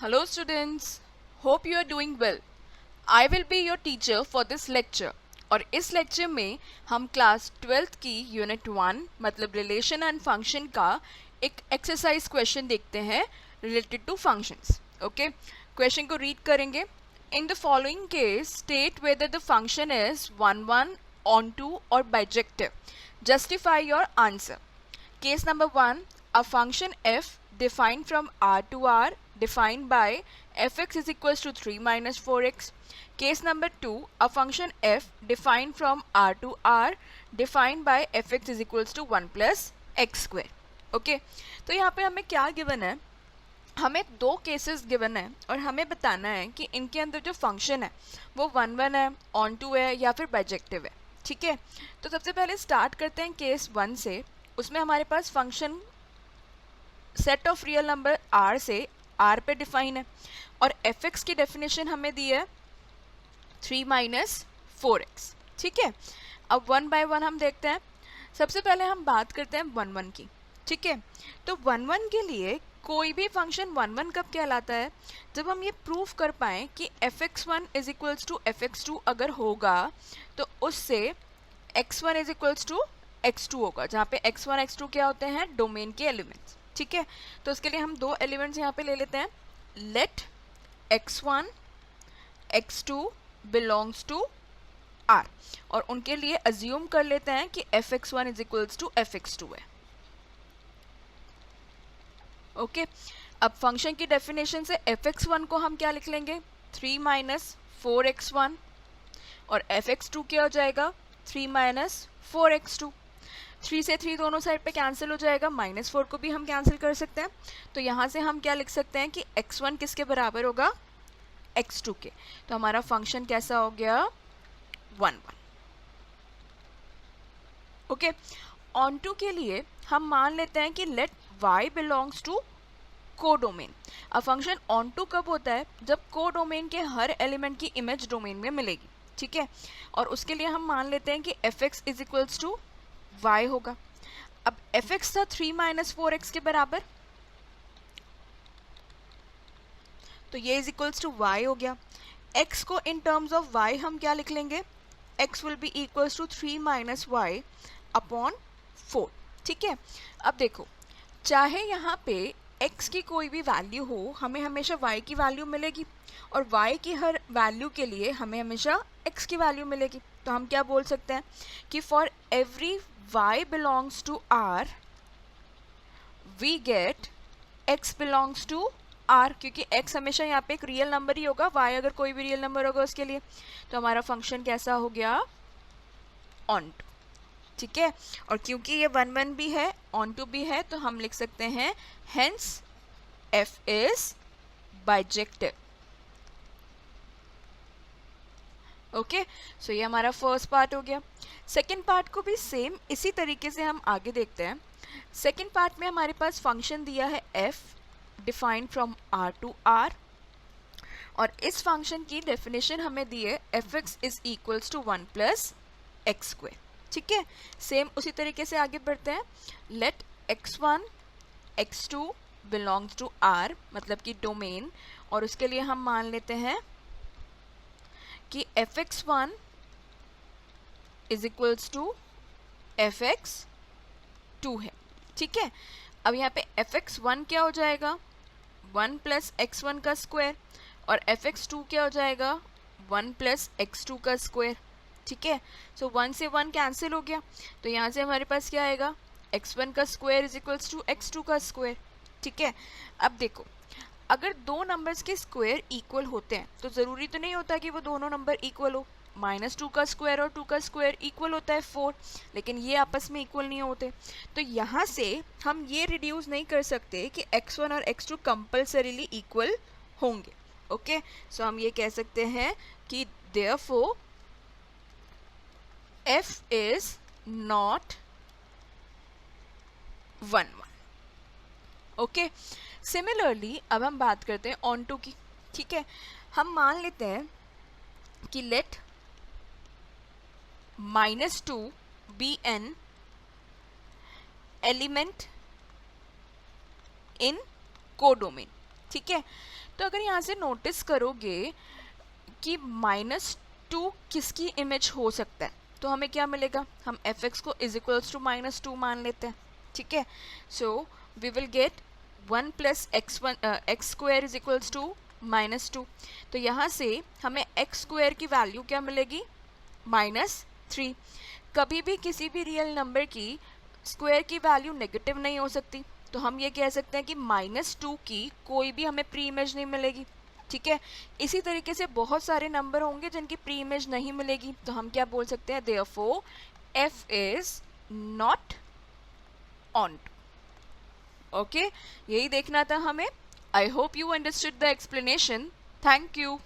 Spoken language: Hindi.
Hello students, hope you are doing well. I will be your teacher for this lecture. और इस लेक्चर में हम क्लास 12th की यूनिट 1 मतलब रिलेशन एंड फंक्शन का एक एक्सरसाइज क्वेश्चन देखते हैं related to functions. Okay, question को रीड करेंगे. In the following case state whether the function is 1 1 on to or bijective. Justify your answer. Case number 1, a function f defined from R to R defined by fx is equals to 3 minus 4x. Case number 2, a function f defined from R to R defined by fx is equals to 1 plus x square. Okay, तो यहाँ पे हमें क्या गिवन है, हमें दो केसेस गिवन है और हमें बताना है कि इनके अंदर जो फंक्शन है वो 1 1 है, ऑन टू है या फिर बाइजेक्टिव है. ठीक है, तो सबसे पहले स्टार्ट करते हैं केस 1 से. उसमें हमारे पास function set of real number r से r पे डिफाइन है और fx की डेफिनेशन हमें दी है 3 माइनस 4x. ठीक है, अब वन बाय वन हम देखते हैं. सबसे पहले हम बात करते हैं 1 1 की. ठीक है, तो 1 1 के लिए कोई भी फंक्शन 1 1 कब कहलाता है, जब हम ये प्रूफ कर पाएँ कि fx1 is equals to fx2 अगर होगा तो उससे x1 is equals to x2 होगा, जहाँ पे x1 x2 क्या होते हैं, डोमेन के एलिमेंट्स. ठीक है, तो उसके लिए हम दो एलिमेंट्स यहाँ पे ले लेते हैं. Late x1 x2 belongs to r और उनके लिए अज्यूम कर लेते हैं कि fx1 is equals to fx2 है. ओके, अब फंक्शन की डेफिनेशन से fx1 को हम क्या लिख लेंगे, 3 माइनस 4x1 और fx2 क्या हो जाएगा, 3 माइनस 4x2. 3 से 3 दोनों साइड पे कैंसिल हो जाएगा, -4 को भी हम कैंसिल कर सकते हैं. तो यहाँ से हम क्या लिख सकते हैं कि x1 किसके बराबर होगा, x2 के. तो हमारा फंक्शन कैसा हो गया, 1 1. ओके, ऑन टू के लिए हम मान लेते हैं कि let y belongs to codomain. अब फंक्शन ऑन टू कब होता है, जब कोडोमेन के हर एलिमेंट की इमेज डोमेन में मिलेगी. ठीक है, और उसके लिए हम मान लेते हैं कि fx is equals to y होगा. अब fx था 3 माइनस 4x के बराबर, तो ये इज इक्वल्स टू y हो गया. x को इन टर्म्स ऑफ y हम क्या लिख लेंगे, x will be equals to 3 minus y upon 4. ठीक है, अब देखो, चाहे यहाँ पे x की कोई भी वैल्यू हो, हमें हमेशा y की वैल्यू मिलेगी और y की हर वैल्यू के लिए हमें हमेशा x की वैल्यू मिलेगी. तो हम क्या बोल सकते हैं कि for every y belongs to r we get x belongs to r, क्योंकि x हमेशा यहाँ पे एक रियल नंबर ही होगा, y अगर कोई भी रियल नंबर होगा उसके लिए. तो हमारा फंक्शन कैसा हो गया, ऑन टू. ठीक है, और क्योंकि ये 1 1 भी है, ऑन टू भी है, तो हम लिख सकते हैं hence f is bijective. Okay, so ये हमारा फर्स्ट पार्ट हो गया. सेकेंड पार्ट को भी सेम इसी तरीके से हम आगे देखते हैं. सेकेंड पार्ट में हमारे पास फंक्शन दिया है f defined from r to r और इस फंक्शन की डेफिनेशन हमें दी है fx is equals to 1 plus x square. ठीक है, सेम उसी तरीके से आगे बढ़ते हैं. Late x1 x2 belongs to r मतलब कि डोमेन, और उसके लिए हम मान लेते हैं कि fx1 is equals to fx2 है. ठीक है, अब यहाँ पे fx1 क्या हो जाएगा, 1 प्लस x1 का स्क्वायर और fx2 क्या हो जाएगा, 1 प्लस x2 का स्क्वायर. ठीक है, सो 1 से 1 कैंसिल हो गया, तो यहाँ से हमारे पास क्या आएगा, x1 का square is equals to x2 का स्क्वायर. ठीक है, अब देखो, अगर दो नंबर्स के स्क्वायर इक्वल होते हैं तो ज़रूरी तो नहीं होता कि वो दोनों नंबर इक्वल हो. -2 का स्क्वायर और 2 का स्क्वायर इक्वल होता है 4, लेकिन ये आपस में इक्वल नहीं होते. तो यहाँ से हम ये रिड्यूस नहीं कर सकते कि x1 और x2 कंपल्सरीली इक्वल होंगे. ओके, सो हम ये कह सकते हैं कि therefore f is not 1 1. Okay, similarly अब हम बात करते हैं ऑन टू की. ठीक है, हम मान लेते हैं कि let -2 be an element in codomain. ठीक है, तो अगर यहाँ से नोटिस करोगे कि -2 किसकी इमेज हो सकता है, तो हमें क्या मिलेगा, हम fx को इज इक्वल्स टू -2 मान लेते हैं, ठीक है। So we will get 1 plus x square is equals to -2। तो यहाँ से हमें एक्स स्क्वायर की वैल्यू क्या मिलेगी, -3। कभी भी किसी भी रियल नंबर की स्क्वायर की वैल्यू नेगेटिव नहीं हो सकती, तो हम ये कह सकते हैं कि -2 की कोई भी हमें प्री इमेज नहीं मिलेगी, ठीक है। इसी तरीके से बहुत सारे नंबर होंगे जिनकी प्री इमेज नहीं मिलेगी, तो हम क्या बोल सकते हैं, therefore f is not on. Okay, यही देखना था हमें। I hope you understood the explanation. Thank you.